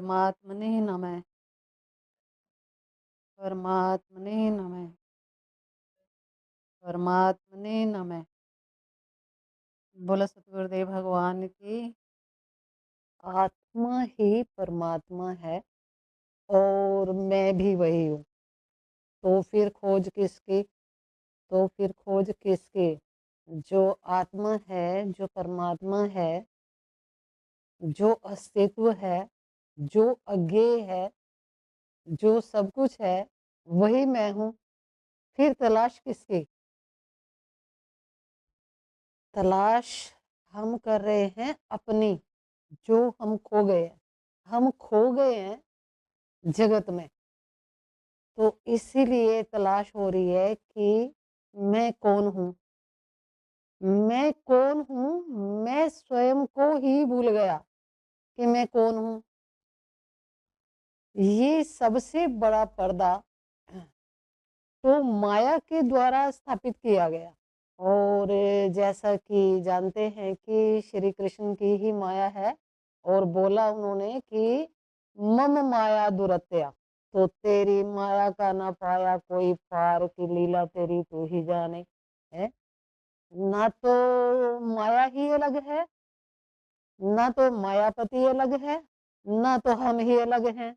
परमात्मने नमः। परमात्मने नमः। परमात्मने नमः। बोलो सतगुरुदेव भगवान की। आत्मा ही परमात्मा है और मैं भी वही हूँ। तो फिर खोज किसकी? तो फिर खोज किसकी? जो आत्मा है, जो परमात्मा है, जो अस्तित्व है, जो अज्ञेय है, जो सब कुछ है, वही मैं हूँ। फिर तलाश किसकी? तलाश हम कर रहे हैं अपनी, जो हम खो गए हैं। हम खो गए हैं जगत में। तो इसीलिए तलाश हो रही है कि मैं कौन हूँ? मैं कौन हूँ? मैं स्वयं को ही भूल गया कि मैं कौन हूँ। ये सबसे बड़ा पर्दा तो माया के द्वारा स्थापित किया गया। और जैसा कि जानते हैं कि श्री कृष्ण की ही माया है और बोला उन्होंने कि मम माया दुरत्या, तो तेरी माया का ना पाया कोई पार की लीला तेरी तू ही जाने। है ना, तो माया ही अलग है, ना तो मायापति अलग है, ना तो हम ही अलग हैं।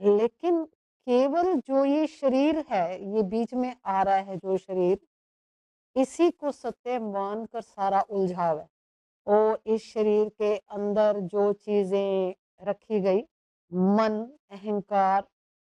लेकिन केवल जो ये शरीर है, ये बीच में आ रहा है जो शरीर, इसी को सत्य मानकर सारा उलझाव है। और इस शरीर के अंदर जो चीजें रखी गई, मन, अहंकार,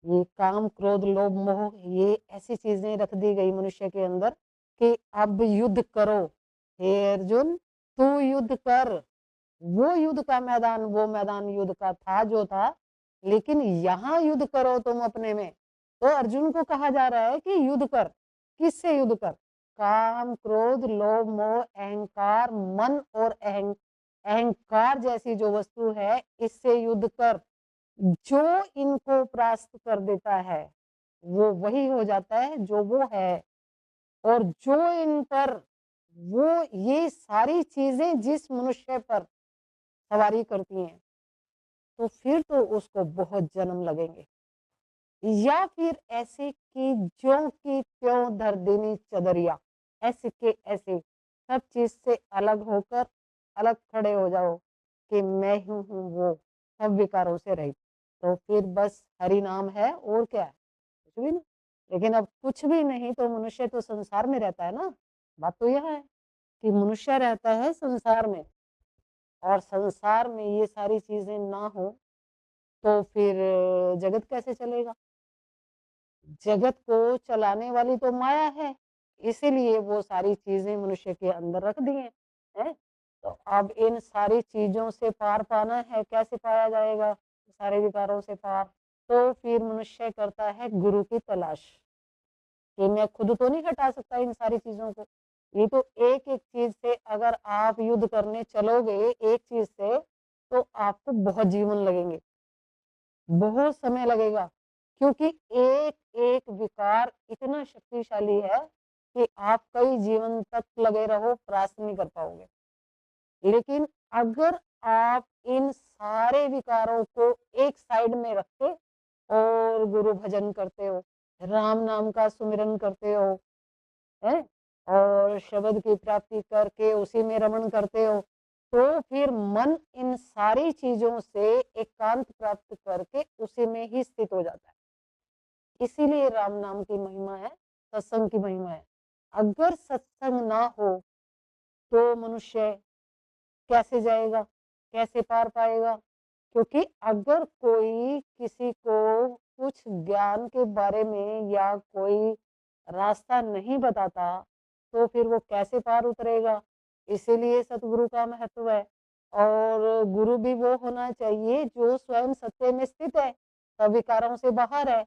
ये काम, क्रोध, लोभ, मोह, ये ऐसी चीजें रख दी गई मनुष्य के अंदर कि अब युद्ध करो। हे अर्जुन, तू युद्ध कर। वो युद्ध का मैदान, वो मैदान युद्ध का था जो था, लेकिन यहाँ युद्ध करो तुम अपने में। तो अर्जुन को कहा जा रहा है कि युद्ध कर। किससे युद्ध कर? काम, क्रोध, लोभ, मोह, अहंकार, मन और अहंकार जैसी जो वस्तु है, इससे युद्ध कर। जो इनको परास्त कर देता है, वो वही हो जाता है जो वो है। और जो इन पर, वो ये सारी चीजें जिस मनुष्य पर सवारी करती हैं, तो फिर तो उसको बहुत जन्म लगेंगे। या फिर ऐसे कि ज्यों की त्यों धर देनी चदरिया, ऐसे के ऐसे सब चीज से अलग होकर अलग खड़े हो जाओ कि मैं ही हूँ वो, सब विकारों से रहित। तो फिर बस हरि नाम है और क्या है? कुछ भी नहीं। लेकिन अब कुछ भी नहीं तो मनुष्य तो संसार में रहता है ना। बात तो यह है कि मनुष्य रहता है संसार में, और संसार में ये सारी चीजें ना हो तो फिर जगत कैसे चलेगा? जगत को चलाने वाली तो माया है, इसीलिए वो सारी चीजें मनुष्य के अंदर रख दी हैं। तो अब इन सारी चीजों से पार पाना है, कैसे पाया जाएगा सारे विकारों से पार? तो फिर मनुष्य करता है गुरु की तलाश कि मैं खुद तो नहीं हटा सकता इन सारी चीजों को। ये तो एक एक चीज से अगर आप युद्ध करने चलोगे एक चीज से, तो आपको बहुत जीवन लगेंगे, बहुत समय लगेगा, क्योंकि एक एक विकार इतना शक्तिशाली है कि आप कई जीवन तक लगे रहो, परास्त नहीं कर पाओगे। लेकिन अगर आप इन सारे विकारों को एक साइड में रख के और गुरु भजन करते हो, राम नाम का सुमिरन करते हो, है, और शब्द की प्राप्ति करके उसी में रमण करते हो, तो फिर मन इन सारी चीजों से एकांत प्राप्त करके उसी में ही स्थित हो जाता है। इसीलिए राम नाम की महिमा है, सत्संग की महिमा है। अगर सत्संग ना हो तो मनुष्य कैसे जाएगा, कैसे पार पाएगा? क्योंकि अगर कोई किसी को कुछ ज्ञान के बारे में या कोई रास्ता नहीं बताता, तो फिर वो कैसे पार उतरेगा? इसीलिए सतगुरु का महत्व है। और गुरु भी वो होना चाहिए जो स्वयं सत्य में स्थित है, सब विकारों से बाहर है।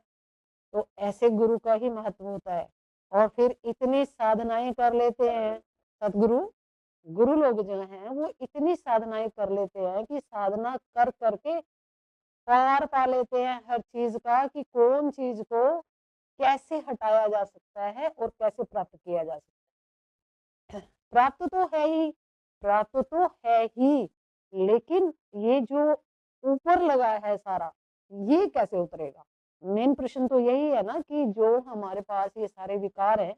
तो ऐसे गुरु का ही महत्व होता है। और फिर इतनी साधनाएं कर लेते हैं सतगुरु, गुरु लोग जो हैं वो इतनी साधनाएं कर लेते हैं कि साधना कर करके पार पा लेते हैं हर चीज का, कि कौन चीज को कैसे हटाया जा सकता है और कैसे प्राप्त किया जा सकता है। प्राप्त तो है ही, प्राप्त तो है ही, लेकिन ये जो ऊपर लगा है सारा, ये कैसे उतरेगा? मेन प्रश्न तो यही है ना कि जो हमारे पास ये सारे विकार हैं,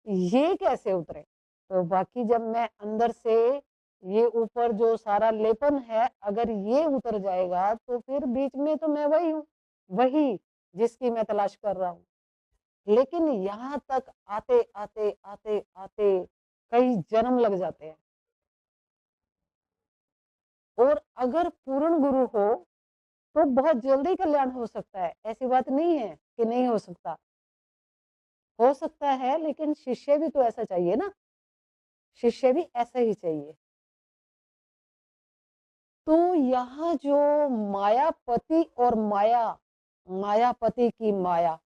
ये कैसे उतरे? तो बाकी जब मैं अंदर से ये ऊपर जो सारा लेपन है, अगर ये उतर जाएगा, तो फिर बीच में तो मैं वही हूँ, वही जिसकी मैं तलाश कर रहा हूँ। लेकिन यहाँ तक आते-आते, आते-आते कई जन्म लग जाते हैं। और अगर पूर्ण गुरु हो, तो बहुत जल्दी कल्याण हो सकता है। ऐसी बात नहीं है कि नहीं हो सकता। हो सकता है, लेकिन शिष्य भी तो ऐसा चाहिए ना, शिष्य भी ऐसा ही चाहिए। तो यहाँ जो मायापति और मायापति की माया,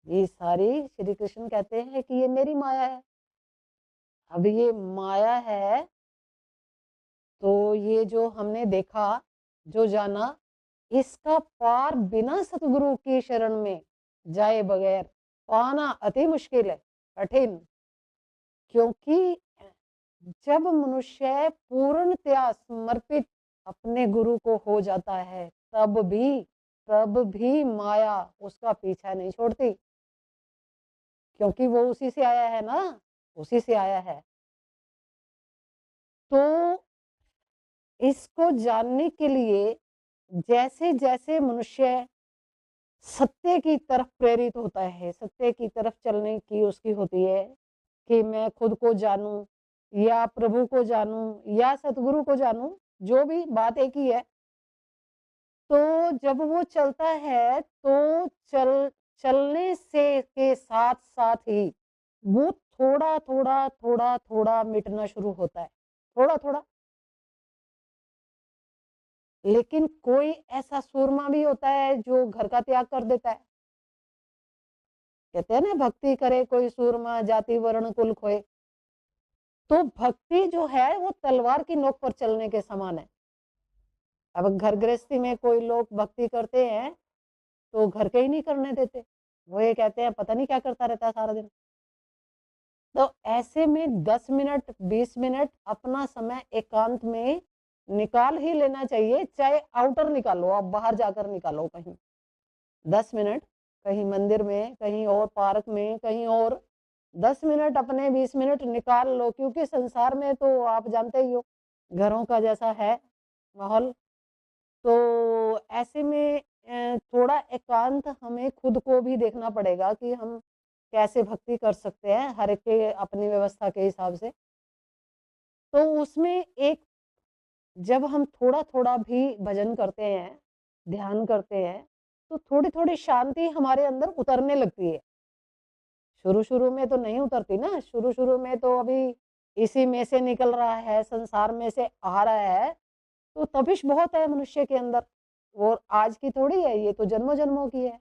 ये सारी श्री कृष्ण कहते हैं कि ये मेरी माया है। अब ये माया है, तो ये जो हमने देखा, जो जाना, इसका पार बिना सतगुरु की शरण में जाए बगैर पाना अति मुश्किल है, कठिन। क्योंकि जब मनुष्य पूर्णतया समर्पित अपने गुरु को हो जाता है, तब भी माया उसका पीछा नहीं छोड़ती, क्योंकि वो उसी से आया है ना, उसी से आया है। तो इसको जानने के लिए जैसे-जैसे मनुष्य सत्य की तरफ प्रेरित होता है, सत्य की तरफ चलने की उसकी होती है कि मैं खुद को जानूं या प्रभु को जानूं या सतगुरु को जानूं, जो भी बात एक ही है। तो जब वो चलता है, तो चलने से के साथ-साथ ही वो थोड़ा-थोड़ा, थोड़ा-थोड़ा मिटना शुरू होता है, थोड़ा-थोड़ा। लेकिन कोई ऐसा सूरमा भी होता है जो घर का त्याग कर देता है। कहते हैं ना, भक्ति करे कोई सूरमा, जाति वर्ण कुल खोए। तो भक्ति जो है वो तलवार की नोक पर चलने के समान है। अब घर गृहस्थी में कोई लोग भक्ति करते हैं, तो घर के ही नहीं करने देते। वो ये कहते हैं पता नहीं क्या करता रहता है सारा दिन। तो ऐसे में 10 मिनट, 20 मिनट अपना समय एकांत में निकाल ही लेना चाहिए, चाहे आउटर निकालो, आप बाहर जाकर निकालो कहीं। 10 मिनट कहीं मंदिर में, कहीं और पार्क में, कहीं और 10 मिनट अपने 20 मिनट निकाल लो, क्योंकि संसार में तो आप जानते ही हो, घरों का जैसा है माहौल। तो ऐसे में थोड़ा एकांत हमें खुद को भी देखना पड़ेगा कि हम कैसे भक्ति कर सकते हैं, हर एक के अपनी व्यवस्था के हिसाब से। तो उसमें एक, जब हम थोड़ा-थोड़ा भी भजन करते हैं, ध्यान करते हैं, तो थोड़ी-थोड़ी शांति हमारे अंदर उतरने लगती है। शुरू-शुरू में तो नहीं उतरती ना, शुरू-शुरू में तो अभी इसी में से निकल रहा है, संसार में से आ रहा है, तो तपिश बहुत है मनुष्य के अंदर। और आज की थोड़ी है, ये तो जन्मों-जन्मों की है।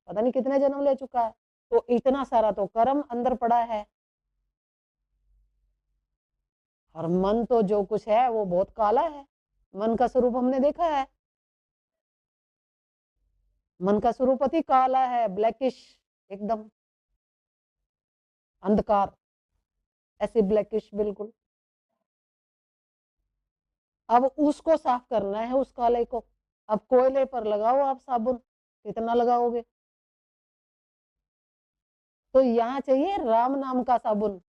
पता नहीं कितने जन्म ले चुका है। तो इतना सारा तो कर्म अंदर पड़ा है। और मन तो जो कुछ है वो बहुत काला है। मन का स्वरूप हमने देखा है। मन का स्वरूप अति काला है, ब्लैकिश, एकदम अंधकार, ऐसे ब्लैकिश बिल्कुल। अब उसको साफ करना है उस काले को। अब कोयले पर लगाओ आप साबुन, कितना लगाओगे? तो यहाँ चाहिए राम नाम का साबुन।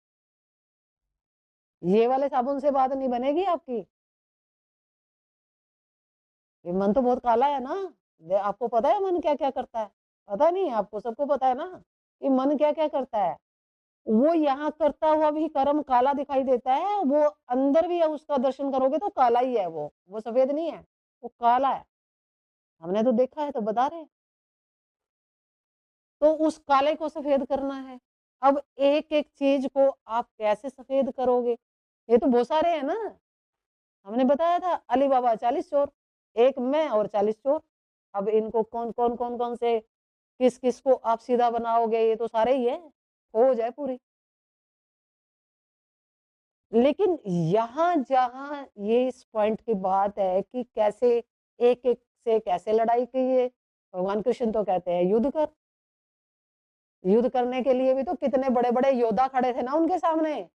ये वाले साबुन से बात नहीं बनेगी आपकी। ये मन तो बहुत काला है ना। आपको पता है मन क्या क्या करता है? पता नहीं, आपको सबको पता है ना कि मन क्या क्या करता है। वो यहाँ करता हुआ भी कर्म काला दिखाई देता है, वो अंदर भी है, उसका दर्शन करोगे तो काला ही है वो सफेद नहीं है, वो काला है। हमने तो देखा है तो बता रहे हैं। तो उस काले को सफेद करना है। अब एक एक चीज को आप कैसे सफेद करोगे? ये तो बहुत सारे हैं ना। हमने बताया था अली बाबा 40 चोर, एक मैं और 40 चोर। अब इनको कौन से किस को आप सीधा बनाओगे, ये तो सारे ही है, हो जाए पूरी। लेकिन यहाँ जहाँ ये इस पॉइंट की बात है कि कैसे एक एक से कैसे लड़ाई की है, भगवान कृष्ण तो कहते हैं युद्ध कर। युद्ध करने के लिए भी तो कितने बड़े बड़े योद्धा खड़े थे ना उनके सामने,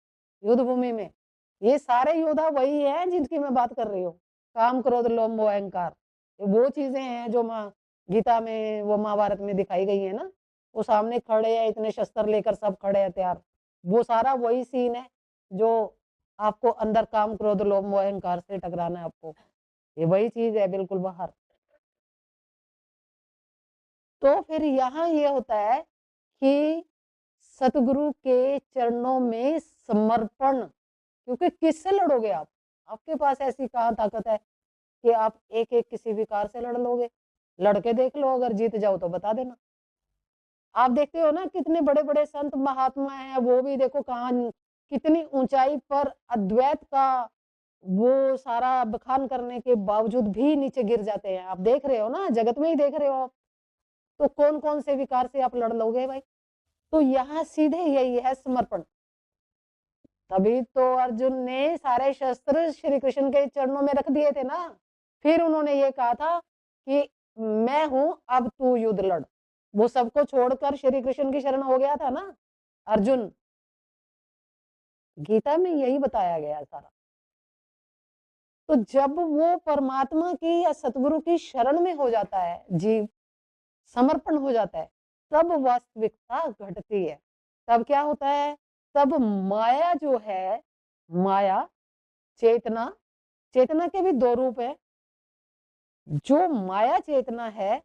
युद्ध भूमि में। ये सारे योद्धा वही हैं जिनकी मैं बात कर रही हूँ, काम क्रोध लोभ मोह अहंकार। वो चीजें हैं जो गीता में, वो महाभारत में दिखाई गई है ना। वो सामने खड़े हैं, इतने शस्त्र लेकर सब खड़े हैं तैयार। वो सारा वही सीन है जो आपको अंदर काम, क्रोध, लोभ, मोह, अहंकार से टकराना है आपको। ये वही चीज है बिल्कुल बाहर। तो फिर यहाँ ये होता है कि सतगुरु के चरणों में समर्पण, क्योंकि किससे लड़ोगे आप? आपके पास ऐसी कहाँ ताकत है कि आप एक-एक किसी विकार से लड़ लोगे? लड़के देख लो, अगर जीत जाओ तो बता देना। आप देखते हो ना कितने बड़े-बड़े संत महात्मा हैं, वो भी देखो कहाँ कितनी ऊँचाई पर अद्वैत का वो सारा बखान करने के बावजूद भी नीचे गिर जाते हैं। आप देख रहे हो ना, जगत में ही देख रहे हो आप। तो कौन-कौन से विकार से आप लड़ लोगे भाई? तो यहाँ सीधे यही है समर्पण। तभी तो अर्जुन ने सारे शस्त्र श्री कृष्ण के चरणों में रख दिए थे ना। फिर उन्होंने ये कहा था कि मैं हूं, अब तू युद्ध लड़। वो सबको छोड़कर श्री कृष्ण की शरण हो गया था ना अर्जुन। गीता में यही बताया गया है सारा। तो जब वो परमात्मा की या सतगुरु की शरण में हो जाता है जीव, समर्पण हो जाता है, तब वास्तविकता घटती है। तब क्या होता है? तब माया जो है, माया, चेतना, चेतना के भी दो रूप है। जो माया चेतना है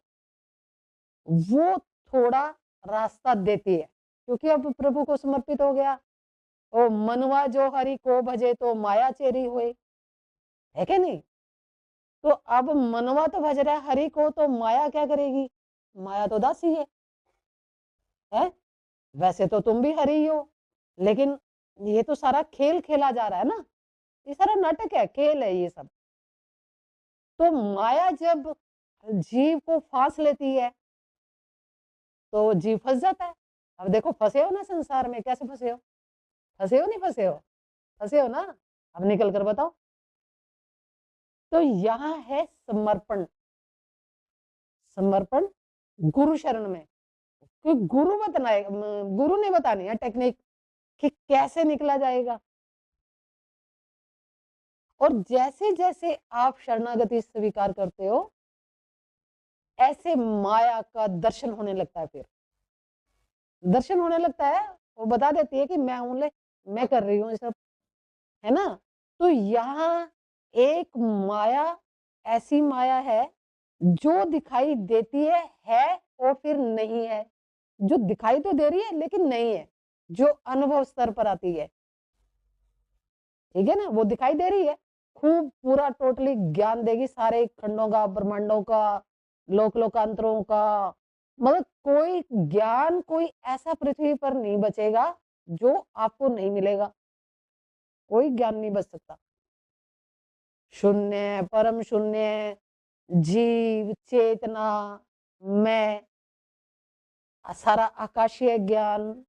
वो थोड़ा रास्ता देती है, क्योंकि अब प्रभु को समर्पित हो गया। ओ मनवा जो हरि को भजे तो माया चेरी हुए, है कि नहीं? तो अब मनवा तो भज रहा है हरि को, तो माया क्या करेगी? माया तो दासी है? वैसे तो तुम भी हरि हो, लेकिन ये तो सारा खेल खेला जा रहा है ना। ये सारा नाटक है, खेल है ये सब। तो माया जब जीव को फांस लेती है तो जीव फंस जाता है। अब देखो फंसे हो ना संसार में, कैसे फंसे हो? फंसे हो नहीं फंसे हो? फंसे हो ना? अब निकल कर बताओ। तो यहाँ है समर्पण। समर्पण गुरु शरण में, कि गुरु बताए, गुरु ने बतानी है टेक्निक कि कैसे निकला जाएगा। और जैसे जैसे आप शरणागति स्वीकार करते हो, ऐसे माया का दर्शन होने लगता है। फिर दर्शन होने लगता है, वो बता देती है कि मैं हूं, ले मैं कर रही हूँ ये सब, है ना? तो यहाँ एक माया, ऐसी माया है जो दिखाई देती है और फिर नहीं है। जो दिखाई तो दे रही है लेकिन नहीं है, जो अनुभव स्तर पर आती है। ठीक है ना? वो दिखाई दे रही है, खूब पूरा टोटली ज्ञान देगी सारे खंडों का, ब्रह्मांडों का, लोक लोकांतरों का। मतलब कोई ज्ञान, कोई ऐसा पृथ्वी पर नहीं बचेगा जो आपको नहीं मिलेगा। कोई ज्ञान नहीं बच सकता। शून्य, परम शून्य, जीव, चेतना, मैं, सारा आकाशीय ज्ञान,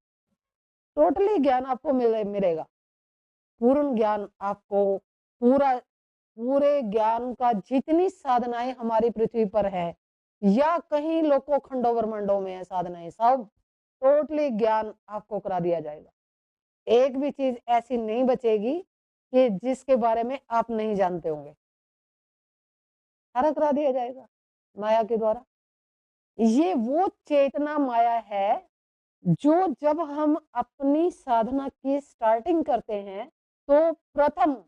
टोटली ज्ञान आपको मिलेगा। पूर्ण ज्ञान आपको, पूरा, पूरे ज्ञान का जितनी साधनाएं हमारी पृथ्वी पर है या कहीं लोको खंडो ब्रह्मांडों में है साधनाएं, सब टोटली ज्ञान आपको करा दिया जाएगा। एक भी चीज ऐसी नहीं बचेगी कि जिसके बारे में आप नहीं जानते होंगे। सारा करा दिया जाएगा माया के द्वारा। ये वो चेतना माया है जो जब हम अपनी साधना की स्टार्टिंग करते हैं, तो प्रथम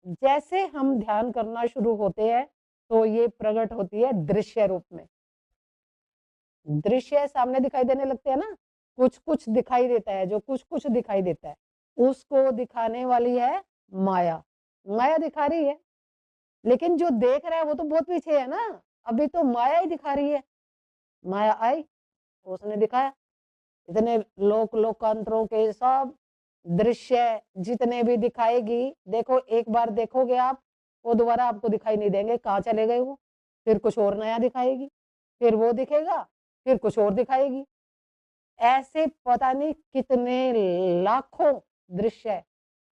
जैसे हम ध्यान करना शुरू होते हैं तो ये प्रकट होती है दृश्य रूप में। दृश्य सामने दिखाई देने लगते हैं ना, कुछ कुछ दिखाई देता है, जो कुछ कुछ दिखाई देता है उसको दिखाने वाली है माया। माया दिखा रही है, लेकिन जो देख रहा है वो तो बहुत पीछे है ना। अभी तो माया ही दिखा रही है। माया आई, उसने दिखाया। इतने लोक लोकांतरों के सब दृश्य जितने भी दिखाएगी, देखो एक बार देखोगे आप, वो दोबारा आपको दिखाई नहीं देंगे, कहाँ चले गए वो। फिर कुछ और नया दिखाएगी, फिर वो दिखेगा, फिर कुछ और दिखाएगी। ऐसे पता नहीं कितने लाखों दृश्य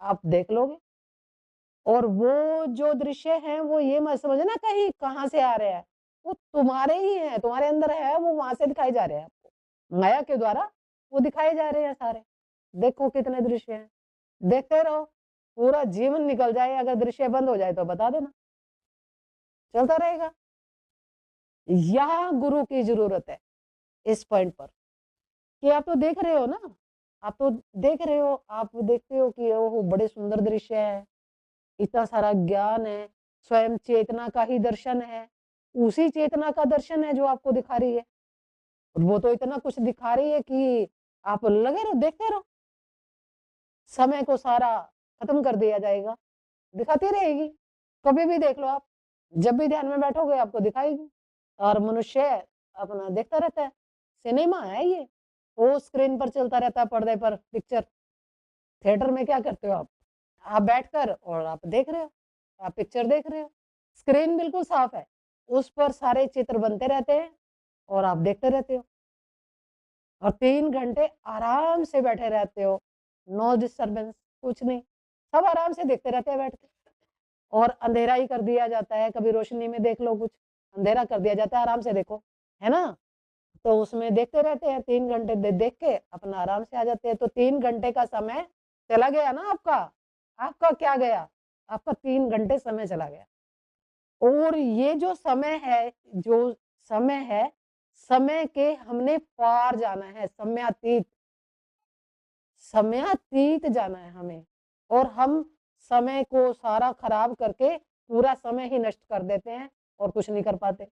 आप देख लोगे। और वो जो दृश्य हैं वो ये मत समझना कहीं कहाँ से आ रहे हैं, वो तुम्हारे ही हैं, तुम्हारे अंदर है, वो वहां से दिखाई जा रहे हैं आपको माया के द्वारा। वो दिखाए जा रहे हैं सारे। देखो कितने दृश्य हैं, देखते रहो, पूरा जीवन निकल जाए, अगर दृश्य बंद हो जाए तो बता देना, चलता रहेगा। यहाँ गुरु की ज़रूरत है इस पॉइंट पर, कि आप तो देख रहे हो ना, आप तो देख रहे हो, आप देखते हो कि ओहो! बड़े सुंदर दृश्य है, इतना सारा ज्ञान है, स्वयं चेतना का ही दर्शन है, उसी चेतना का दर्शन है जो आपको दिखा रही है। वो तो इतना कुछ दिखा रही है कि आप लगे रहो, देखते रहो, समय को सारा खत्म कर दिया जाएगा, दिखाती रहेगी, कभी भी देख लो आप, जब भी ध्यान में बैठोगे आपको दिखाएगी। और मनुष्य अपना देखता रहता है, सिनेमा है ये, वो स्क्रीन पर चलता रहता है, पर्दे पर पिक्चर। थिएटर में क्या करते हो आप? आप बैठकर और आप देख रहे हो, आप पिक्चर देख रहे हो, स्क्रीन बिल्कुल साफ है, उस पर सारे चित्र बनते रहते हैं और आप देखते रहते हो और 3 घंटे आराम से बैठे रहते हो, नो डिस्टर्बेंस, कुछ नहीं, सब आराम से देखते रहते हैं बैठ के। और अंधेरा ही कर दिया जाता है, कभी रोशनी में देख लो कुछ, अंधेरा कर दिया जाता है, आराम से देखो, है ना? तो उसमें देखते रहते हैं, 3 घंटे देख के अपना आराम से आ जाते हैं, तो 3 घंटे का समय चला गया ना आपका। आपका क्या गया? आपका 3 घंटे समय चला गया। और ये जो समय है, समय के हमने पार जाना है, समयातीत जाना है हमें, और हम समय को सारा खराब करके पूरा समय ही नष्ट कर देते हैं और कुछ नहीं कर पाते।